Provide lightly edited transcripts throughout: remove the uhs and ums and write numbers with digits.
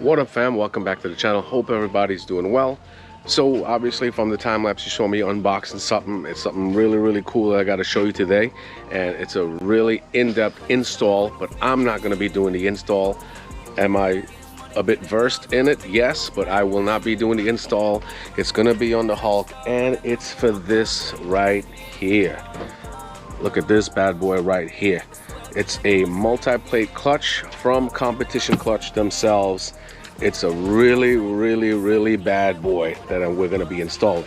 What up, fam? Welcome back to the channel. Hope everybody's doing well. So obviously from the time lapse you saw me unboxing something. It's something really cool that I got to show you today, and it's a really in-depth install, but I'm not going to be doing the install. Am I a bit versed in it? Yes, but I will not be doing the install. It's going to be on the Hulk, and it's for this right here. Look at this bad boy right here. It's a multi-plate clutch from Competition Clutch themselves. It's a really bad boy that we're going to be installing.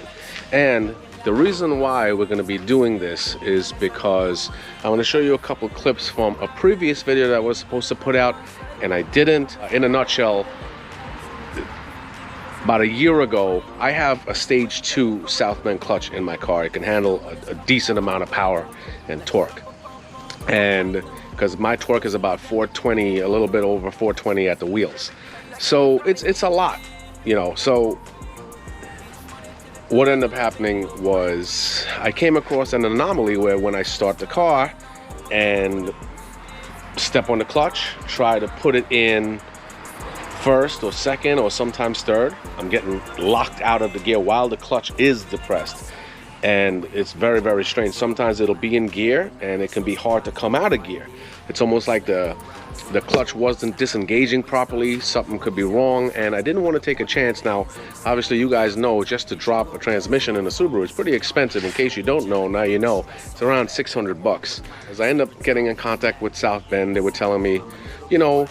And the reason why we're going to be doing this is because I want to show you a couple clips from a previous video that I was supposed to put out and I didn't. In a nutshell, about a year ago, I have a stage 2 Southbend clutch in my car. It can handle a decent amount of power and torque. And because my torque is about 420, a little bit over 420 at the wheels. So it's a lot, you know. So what ended up happening was I came across an anomaly where when I start the car and step on the clutch, try to put it in first or second or sometimes third, I'm getting locked out of the gear while the clutch is depressed. And it's very strange. Sometimes it'll be in gear and it can be hard to come out of gear. It's almost like the clutch wasn't disengaging properly. Something could be wrong, and I didn't want to take a chance. Now obviously you guys know, just to drop a transmission in a Subaru is pretty expensive. In case you don't know, now you know. It's around 600 bucks. As I end up getting in contact with Southbend, they were telling me, you know,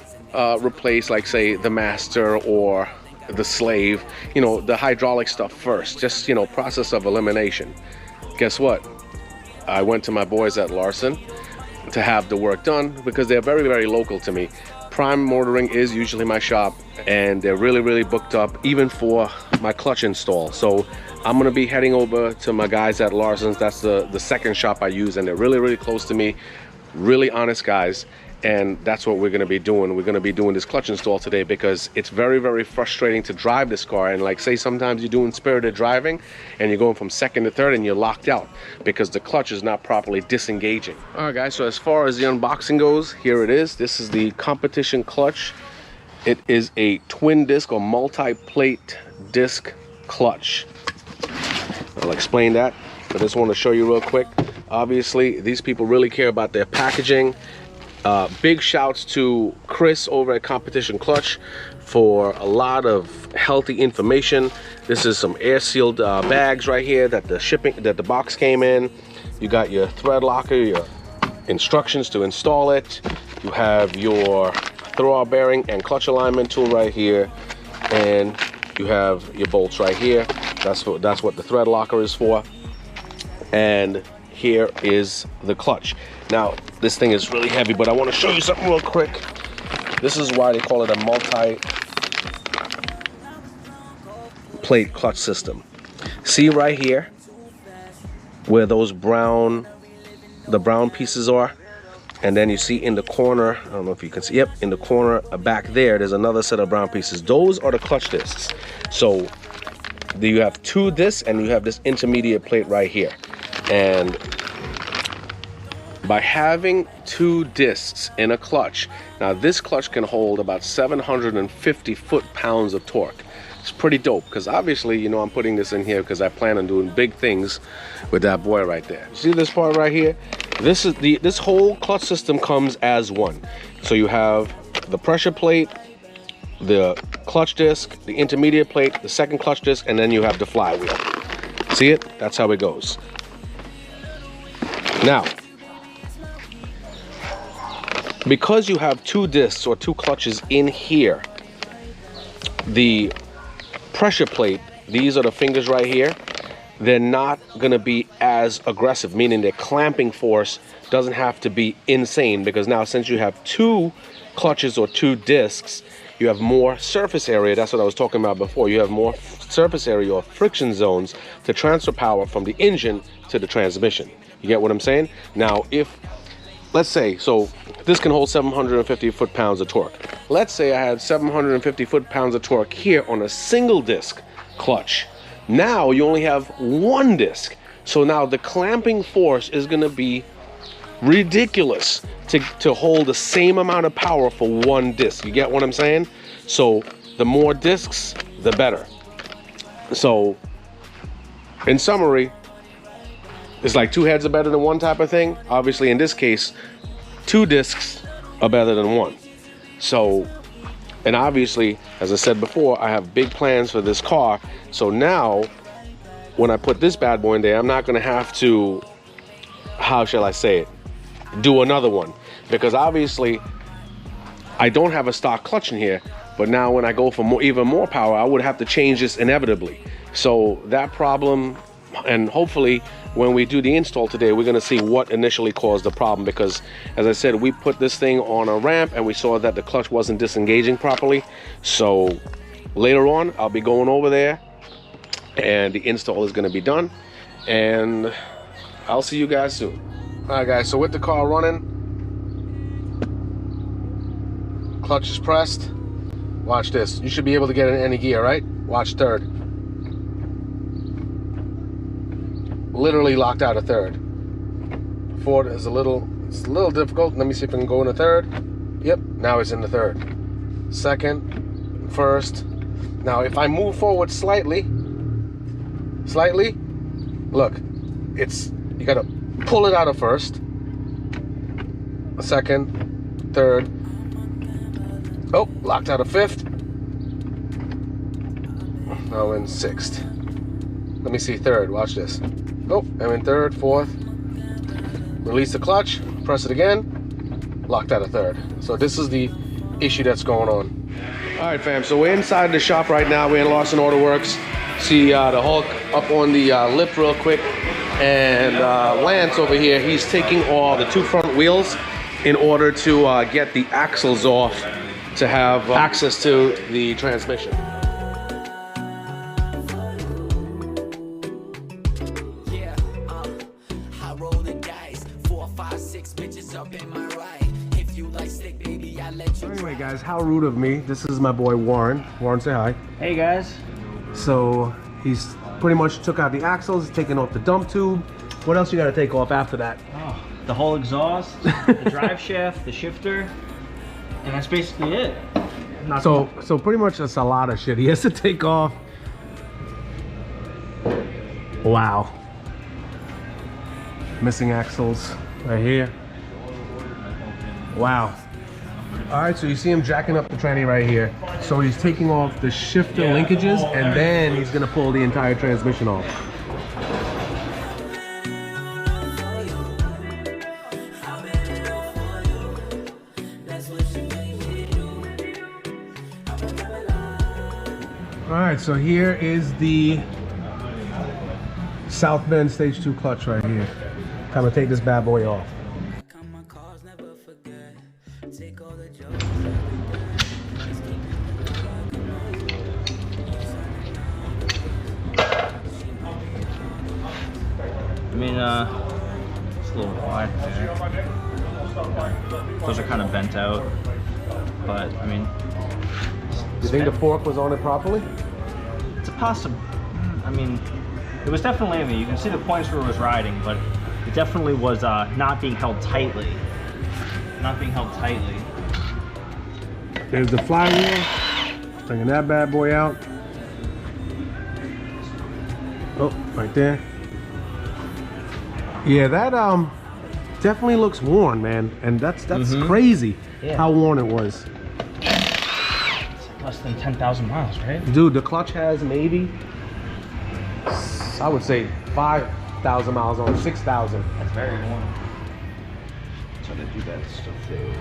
replace, like, say, the master or the slave, you know, the hydraulic stuff first, just, you know, process of elimination. Guess what? I went to my boys at Larsen to have the work done because they're very local to me. Prime Motoring is usually my shop, and they're really booked up even for my clutch install. So I'm gonna be heading over to my guys at Larsen's. That's the second shop I use, and they're really close to me, really honest guys. And that's what we're going to be doing. We're going to be doing this clutch install today because it's very frustrating to drive this car. And like, say sometimes you're doing spirited driving and you're going from second to third and you're locked out because the clutch is not properly disengaging. All right guys, so as far as the unboxing goes, here it is. This is the Competition Clutch. It is a twin disc or multi-plate disc clutch. I'll explain that, but I just want to show you real quick. Obviously these people really care about their packaging. Big shouts to Chris over at Competition Clutch for a lot of healthy information. This is some air sealed bags right here that the box came in. You got your thread locker, your instructions to install it. You have your throw bearing and clutch alignment tool right here, and you have your bolts right here. That's what the thread locker is for. And here is the clutch. Now this thing is really heavy, but I want to show you something real quick. This is why they call it a multi-plate clutch system. See right here where those the brown pieces are, and then you see in the corner, I don't know if you can see, yep, in the corner back there's another set of brown pieces. Those are the clutch discs. So you have two discs and you have this intermediate plate right here. And by having two discs in a clutch, now this clutch can hold about 750 foot-pounds of torque. It's pretty dope because obviously, you know, I'm putting this in here because I plan on doing big things with that boy right there. See this part right here? This whole clutch system comes as one. So you have the pressure plate, the clutch disc, the intermediate plate, the second clutch disc, and then you have the flywheel. See it? That's how it goes. Now, because you have two discs or two clutches in here, the pressure plate, these are the fingers right here, they're not going to be as aggressive, meaning their clamping force doesn't have to be insane, because now since you have two clutches or two discs, you have more surface area. That's what I was talking about before. You have more surface area or friction zones to transfer power from the engine to the transmission. You get what I'm saying? Now, if, let's say, so this can hold 750 foot-pounds of torque. Let's say I had 750 foot-pounds of torque here on a single disc clutch. Now you only have one disc. So now the clamping force is going to be ridiculous to hold the same amount of power for one disc. You get what I'm saying? So the more discs, the better. So in summary, it's like 2 heads are better than 1 type of thing. Obviously in this case, 2 discs are better than 1. So, and obviously, as I said before, I have big plans for this car. So now, when I put this bad boy in there, I'm not gonna have to, how shall I say it, do another one. Because obviously, I don't have a stock clutch in here, but now when I go for even more power, I would have to change this inevitably. So that problem, and hopefully when we do the install today, we're gonna see what initially caused the problem, because as I said, we put this thing on a ramp and we saw that the clutch wasn't disengaging properly. So later on, I'll be going over there and the install is gonna be done, and I'll see you guys soon. All right guys, so with the car running, clutch is pressed. Watch this. You should be able to get in any gear, right? Watch third. Literally locked out of third. Fourth is it's a little difficult. Let me see if I can go in a third. Yep, now it's in the third. Second, first. Now if I move forward slightly, look, you gotta pull it out of first, second, third. Oh, locked out of fifth. Now in sixth. Let me see third, watch this. Oh, I'm in third, fourth. Release the clutch, press it again, locked out of third. So this is the issue that's going on. All right, fam, so we're inside the shop right now. We're in Larsen Autoworks. See the Hulk up on the lift real quick. And Lance over here, he's taking all the 2 front wheels in order to get the axles off to have access to the transmission. Yeah, I roll the dice, 4, 5, 6 bitches up in my right. If you like stick, baby, I let you. Anyway, guys, how rude of me. This is my boy Warren. Warren, say hi. Hey guys. So he's pretty much took out the axles, taking off the dump tube. What else you got to take off after that? Oh, the whole exhaust, the drive shaft, the shifter, and that's basically it. So pretty much that's a lot of shit he has to take off. Wow. Missing axles right here. Wow. All right, so you see him jacking up the tranny right here. So he's taking off the shifter linkages, and then he's gonna pull the entire transmission off. All right, so here is the Southbend Stage 2 clutch right here. Time to take this bad boy off. I mean, it's a little wide there. Those are kind of bent out, but I mean. You think the fork was on it properly? It's a possible. I mean, it was definitely. I mean, you can see the points where it was riding, but it definitely was not being held tightly. Not being held tightly. There's the flywheel. Bringing that bad boy out. Oh, right there. Yeah, that definitely looks worn, man, and that's crazy how worn it was. It's like less than 10,000 miles, right? Dude, the clutch has maybe, I would say 5,000 miles on 6,000. That's very worn. Try to do that stuff there.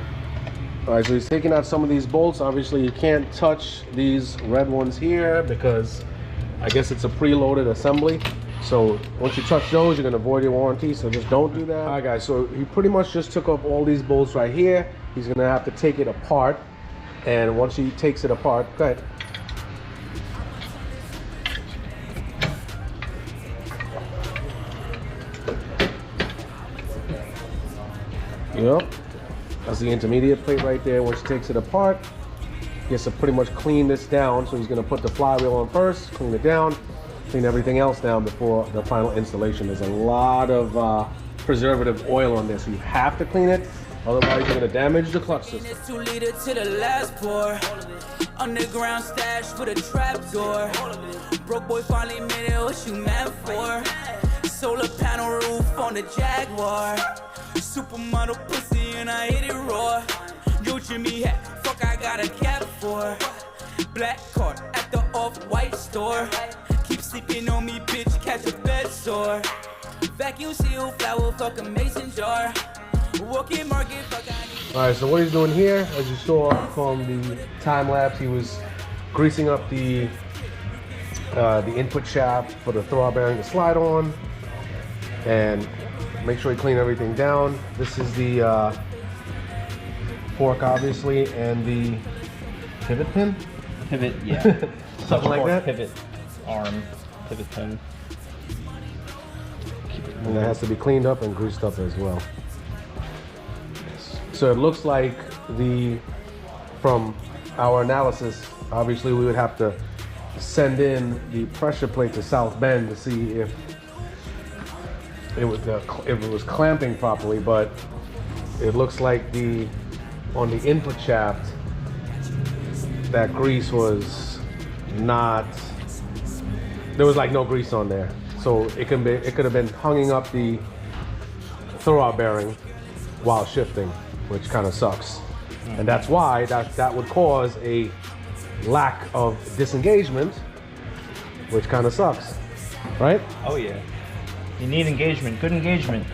All right, so he's taking out some of these bolts. Obviously, you can't touch these red ones here because I guess it's a preloaded assembly. So once you touch those, you're gonna void your warranty, so just don't do that. All right guys, so he pretty much just took off all these bolts right here. He's gonna have to take it apart. And once he takes it apart, go ahead. Yep, that's the intermediate plate right there. Once he takes it apart, he has to pretty much clean this down. So he's gonna put the flywheel on first, clean it down, clean everything else down before the final installation. There's a lot of preservative oil on this, so you have to clean it. Otherwise, you're gonna damage the clutch system. It's 2 liter to the last pour. Underground stash with a trap door. Broke boy finally made it, what you mad for? Solar panel roof on the Jaguar. Supermodel pussy and I hit it raw. Yo Jimmy hat, fuck I got a cap for. Black card at the off-white store. Keep sleeping on me, bitch, catch a bed sore. Vacuum seal flower, fuck a mason jar. Walking market, fuck I need. All right, so what he's doing here, as you saw from the time lapse, he was greasing up the input shaft for the throw bearing to slide on, and make sure you clean everything down. This is the fork, obviously, and the pivot pin. Pivot, yeah. Something like that. Pivot arm, pivot pin. And that has to be cleaned up and greased up as well. So it looks like from our analysis, obviously we would have to send in the pressure plate to Southbend to see if it was clamping properly, but it looks like on the input shaft, that grease was not, there was like no grease on there. So it could have been hanging up the throwout bearing while shifting, which kind of sucks. And that's why that would cause a lack of disengagement, which kind of sucks, right? Oh yeah. You need engagement, good engagement.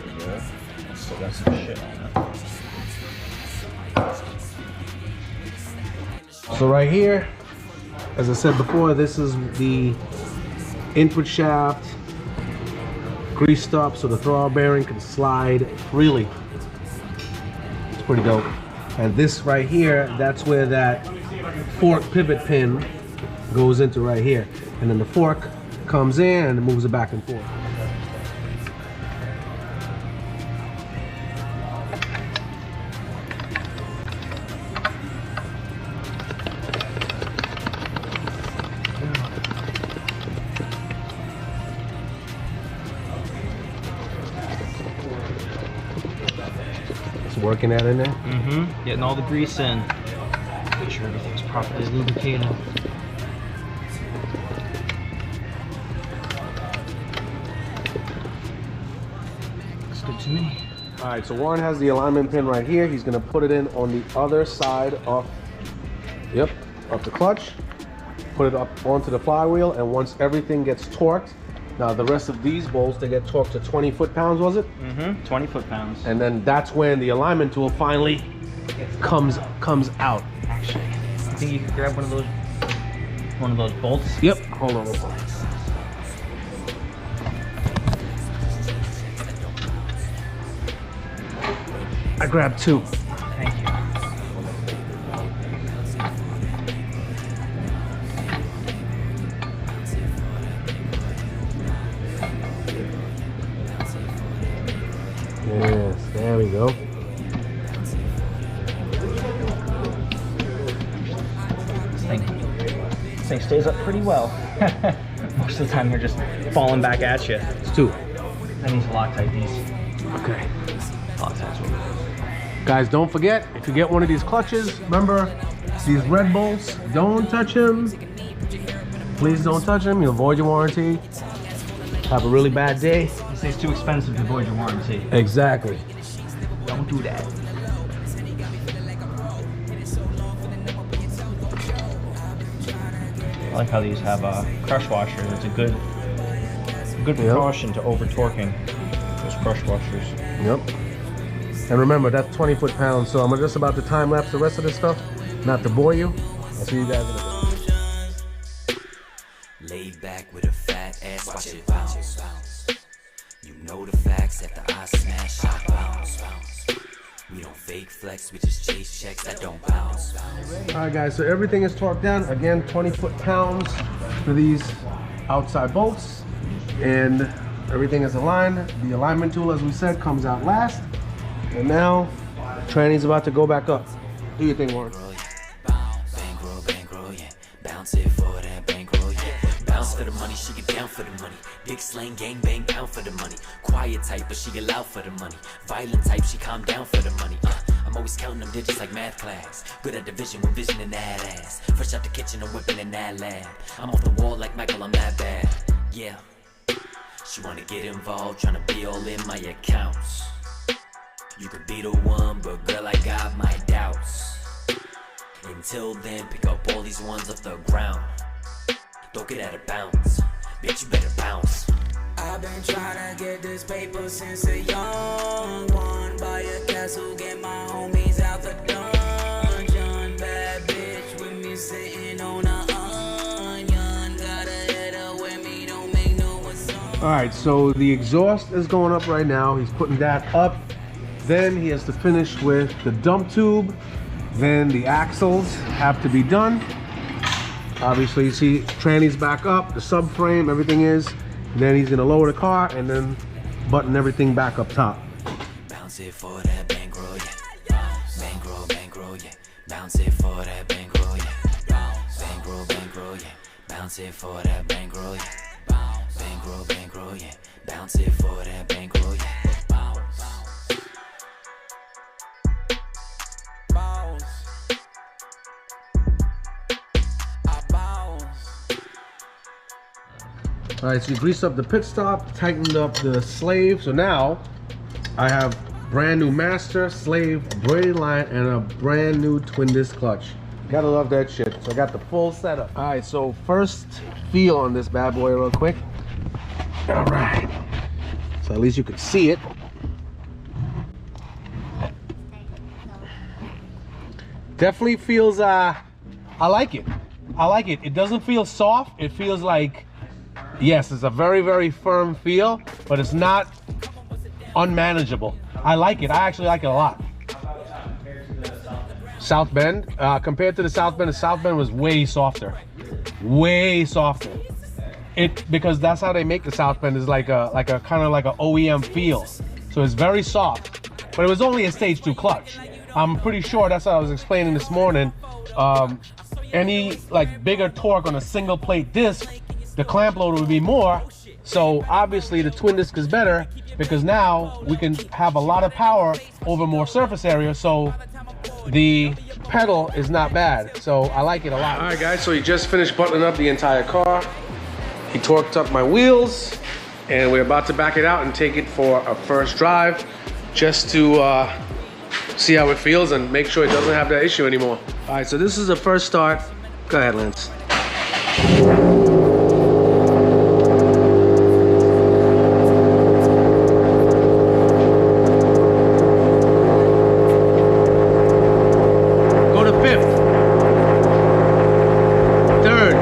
There we go. So that's some shit on that. So right here, as I said before, this is the input shaft, greased up so the throwout bearing can slide freely. It's pretty dope. And this right here, that's where that fork pivot pin goes into right here. And then the fork comes in and it moves it back and forth. Working that in there? Mm-hmm. Getting all the grease in. Make sure everything's properly lubricated. Looks good to me. All right, so Warren has the alignment pin right here. He's gonna put it in on the other side of the clutch. Put it up onto the flywheel, and once everything gets torqued, now the rest of these bolts, they get torqued to 20 foot-pounds, was it? Mm-hmm, 20 foot-pounds. And then that's when the alignment tool finally comes out. Actually, I think you can grab one of those bolts. Yep, hold on. I grabbed two. Thank you. Yes, there we go. This thing stays up pretty well. Most of the time they're just falling back at you. It's two. I need to Loctite these. Okay. Loctite's what it is. Guys, don't forget, if you get one of these clutches, remember, these red bolts, don't touch them. Please don't touch them. You'll void your warranty. Have a really bad day. This thing's too expensive to void your warranty. Exactly. Don't do that. I like how these have a crush washer. It's a good precaution to over torquing those crush washers. Yep. And remember, that's 20 foot-pounds, so I'm just about to time lapse the rest of this stuff, not to bore you. I'll see you guys in a bit. Laid back with a fat ass, watch it bounce. You know the facts, after I smash, I bounce. We don't fake flex, we just chase checks that don't bounce. All right, guys, so everything is torqued down. Again, 20 foot-pounds for these outside bolts. And everything is aligned. The alignment tool, as we said, comes out last. And now, tranny's about to go back up. Do your thing, Warren. Bankroll, yeah. Bounce it for that bankroll, yeah. Bounce for the money, she get down for for the money. Big slang, gang bang, pound for the money. Quiet type, but she get loud for the money. Violent type, she calm down for the money. I'm always counting them digits like math class. Good at division with vision in that ass. Fresh out the kitchen, I'm whipping in that lab. I'm off the wall like Michael, I'm that bad. Yeah. She wanna get involved, tryna be all in my accounts. You could be the one, but girl, I got my doubts. Until then, pick up all these ones off the ground. Don't get out of bounds, bitch, you better bounce. I've been trying to get this paper since a young one. Buy a castle, get my homies out the dungeon. Bad bitch with me sitting on a onion. Got a header with me, don't make no assumption. All right, so the exhaust is going up right now. He's putting that up. Then he has to finish with the dump tube. Then the axles have to be done. Obviously, you see tranny's back up, the subframe, everything is. And then he's gonna lower the car and then button everything back up top. Bounce it for that bankroll, yeah. Bankroll, bankroll, yeah. Bounce it for that bankroll, yeah. Bankroll, bankroll, yeah. Bounce it for that bankroll, yeah. Bankroll, bankroll, yeah. Bounce it for that bankroll, yeah. All right, so you greased up the pit stop, tightened up the slave. So now I have brand new master, slave, braided line, and a brand new twin disc clutch. Gotta love that shit. So I got the full setup. All right, so first feel on this bad boy real quick. All right, so at least you can see it. Definitely feels, I like it. I like it. It doesn't feel soft. It feels like, yes, it's a very, very firm feel, but it's not unmanageable. I like it. I actually like it a lot. Southbend, compared to the Southbend was way softer. Way softer. Because that's how they make the Southbend, is like a kind of like an OEM feel. So it's very soft, but it was only a stage 2 clutch. I'm pretty sure that's what I was explaining this morning. Any like bigger torque on a single plate disc, the clamp load would be more. So obviously the twin disc is better because now we can have a lot of power over more surface area. So the pedal is not bad. So I like it a lot. All right, guys, so he just finished buttoning up the entire car. He torqued up my wheels and we're about to back it out and take it for a first drive just to see how it feels and make sure it doesn't have that issue anymore. All right, so this is the first start. Go ahead, Lance. Go to 5th. 3rd.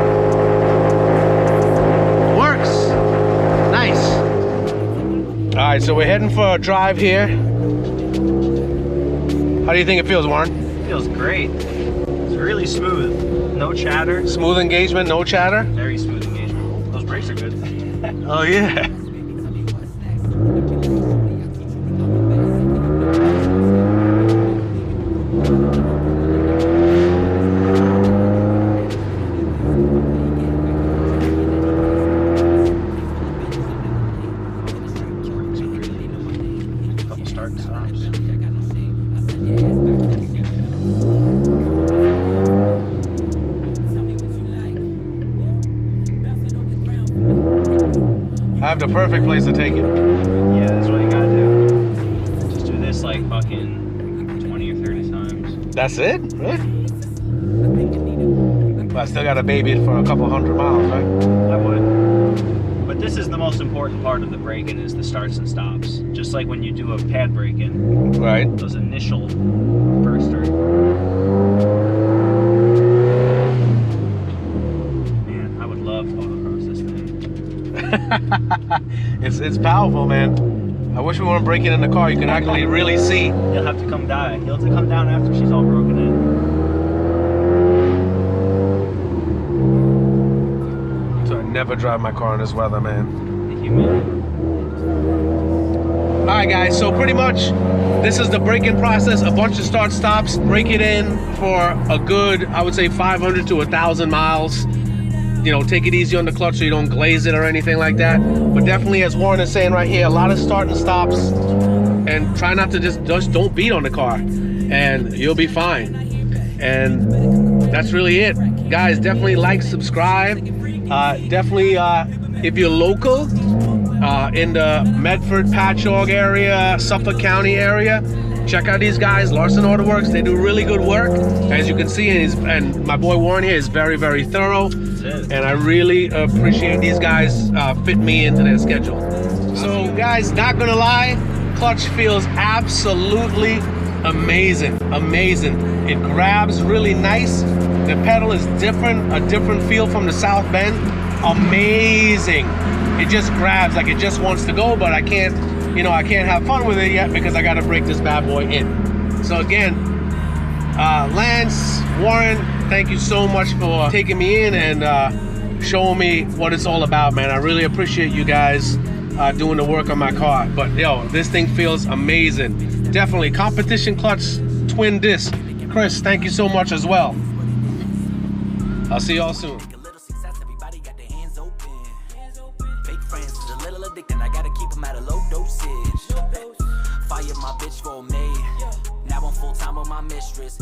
Works. Nice. All right, so we're heading for a drive here. How do you think it feels, Warren? It feels great. It's really smooth. No chatter. Smooth engagement, no chatter? Very smooth engagement. Those brakes are good. Oh, yeah. Couple start and stops. I have the perfect place to take it. Yeah, that's what you gotta do. Just do this like fucking 20 or 30 times. That's it? Really? But I still gotta baby it for a couple 100 miles, right? I would. But this is the most important part of the braking, is the starts and stops. Just like when you do a pad braking. Right. Those initial bursters. Man, I would love autocross this thing. It's powerful, man. I wish we weren't breaking in the car. You can actually really see. He'll have to come down. He'll have to come down after she's all broken in. So I never drive my car in this weather, man. The humidity. All right, guys, so pretty much this is the break-in process. A bunch of start stops, break it in for a good, I would say 500 to 1,000 miles. you know, take it easy on the clutch so you don't glaze it or anything like that. But definitely, as Warren is saying right here, a lot of start and stops, and try not to just don't beat on the car, and you'll be fine. And that's really it, guys. Definitely like, subscribe. Definitely, if you're local in the Medford, Patchogue area, Suffolk County area, check out these guys, Larsen Autoworks. They do really good work, as you can see, and my boy Warren here is very, very thorough, and I really appreciate these guys fitting me into their schedule. So guys, not gonna lie, clutch feels absolutely amazing. It grabs really nice. The pedal is different, a different feel from the Southbend. Amazing. It just grabs like it just wants to go, but I can't have fun with it yet because I gotta break this bad boy in. So again, Lance, Warren, thank you so much for taking me in and showing me what it's all about, man. I really appreciate you guys doing the work on my car. But yo, this thing feels amazing. Definitely competition clutch, twin disc. Chris, thank you so much as well. I'll see y'all soon. I gotta keep them at a low dosage. Fire my bitch for me. Now I'm full time with my mistress.